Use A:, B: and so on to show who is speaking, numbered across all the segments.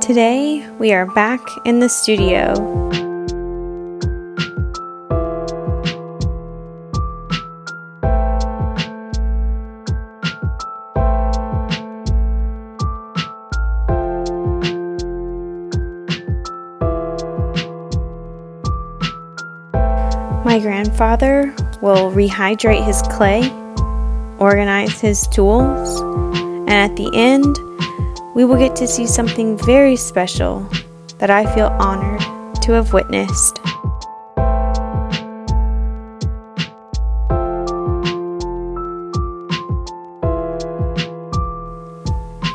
A: Today, we are back in the studio. My grandfather will rehydrate his clay, organize his tools, and at the end, we will get to see something very special that I feel honored to have witnessed.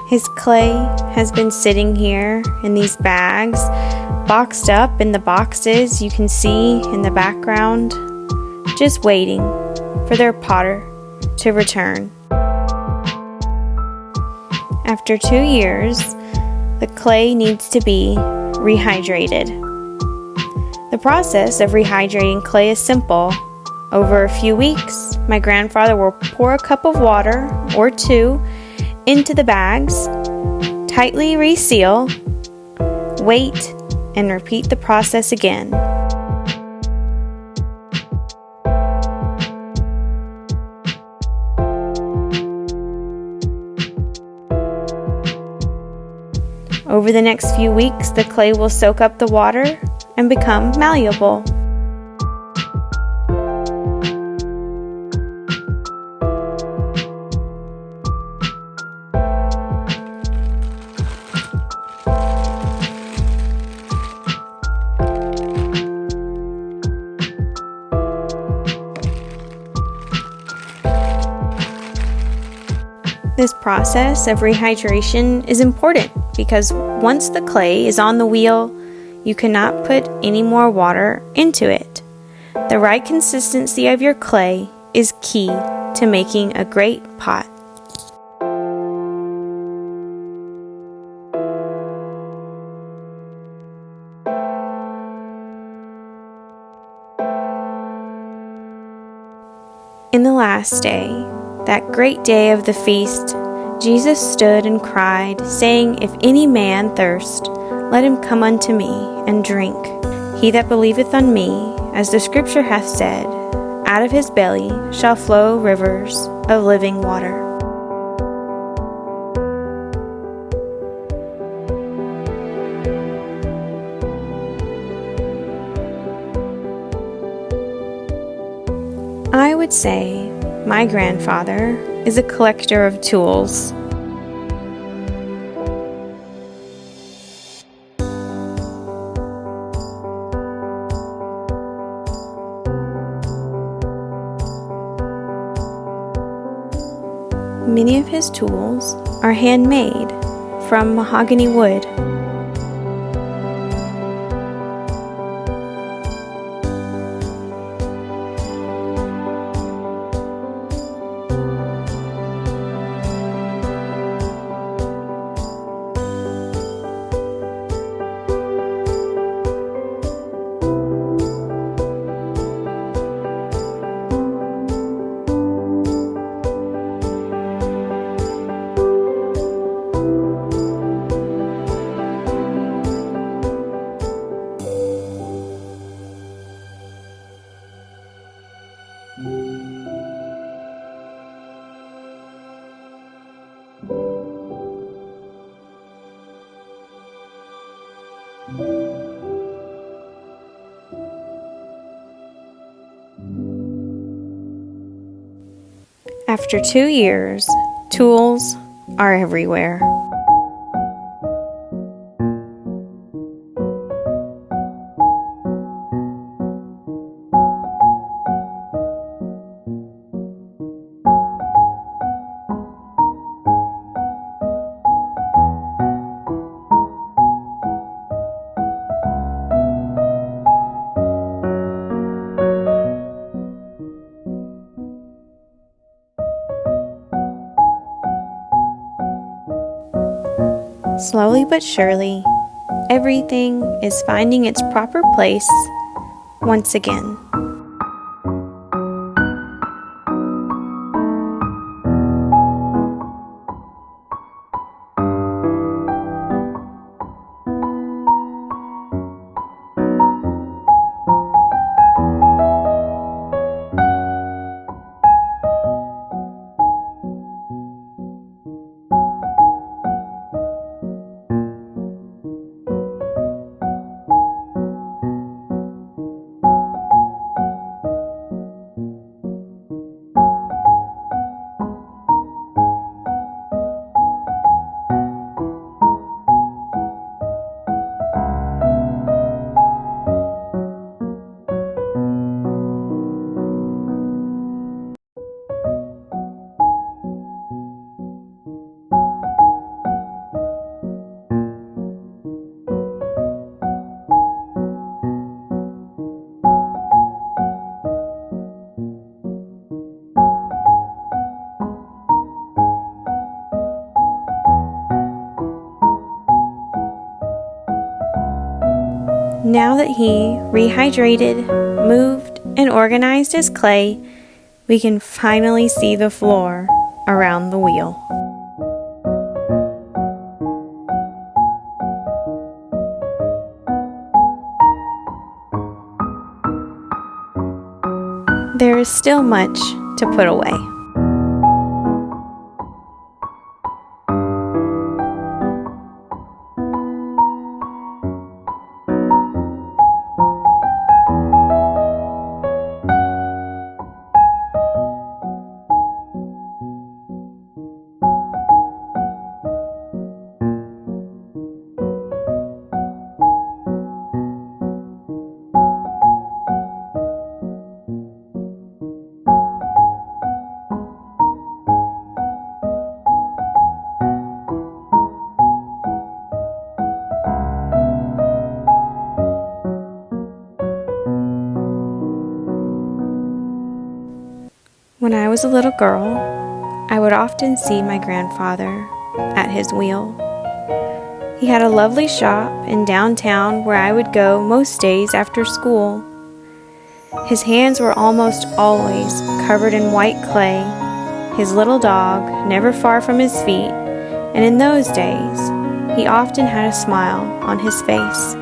A: His clay has been sitting here in these bags, boxed up in the boxes you can see in the background, just waiting for their potter to return. After 2 years, the clay needs to be rehydrated. The process of rehydrating clay is simple. Over a few weeks, my grandfather will pour a cup of water or 2 into the bags, tightly reseal, wait, and repeat the process again. Over the next few weeks, the clay will soak up the water and become malleable. This process of rehydration is important because once the clay is on the wheel, you cannot put any more water into it. The right consistency of your clay is key to making a great pot. In the last day, that great day of the feast, Jesus stood and cried, saying, If any man thirst, let him come unto me and drink. He that believeth on me, as the scripture hath said, out of his belly shall flow rivers of living water. I would say my grandfather is a collector of tools. Many of his tools are handmade from mahogany wood. After 2 years, tools are everywhere. Slowly but surely, everything is finding its proper place once again. now that he rehydrated, moved, and organized his clay, we can finally see the floor around the wheel. There is still much to put away. When I was a little girl, I would often see my grandfather at his wheel. He had a lovely shop in downtown where I would go most days after school. His hands were almost always covered in white clay, his little dog never far from his feet, and in those days, he often had a smile on his face.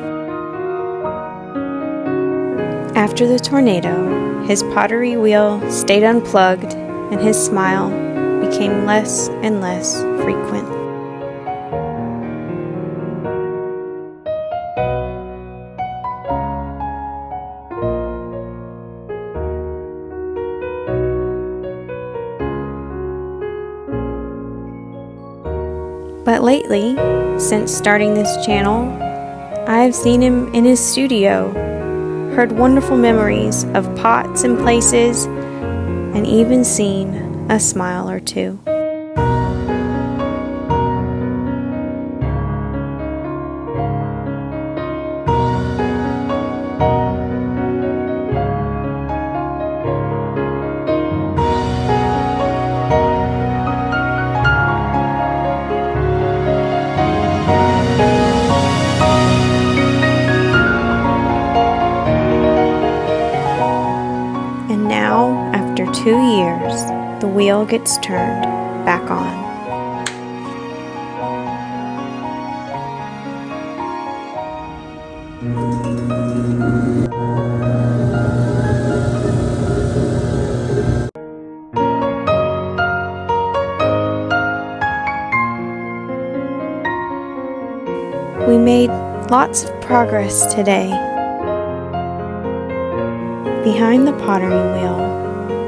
A: After the tornado, his pottery wheel stayed unplugged and his smile became less and less frequent. But lately, since starting this channel, I have seen him in his studio, heard wonderful memories of pots and places, and even seen a smile or two. And now, after 2 years, the wheel gets turned back on. We made lots of progress today. Behind the pottery wheel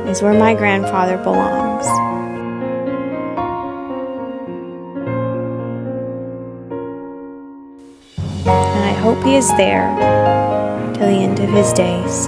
A: is where my grandfather belongs. And I hope he is there till the end of his days.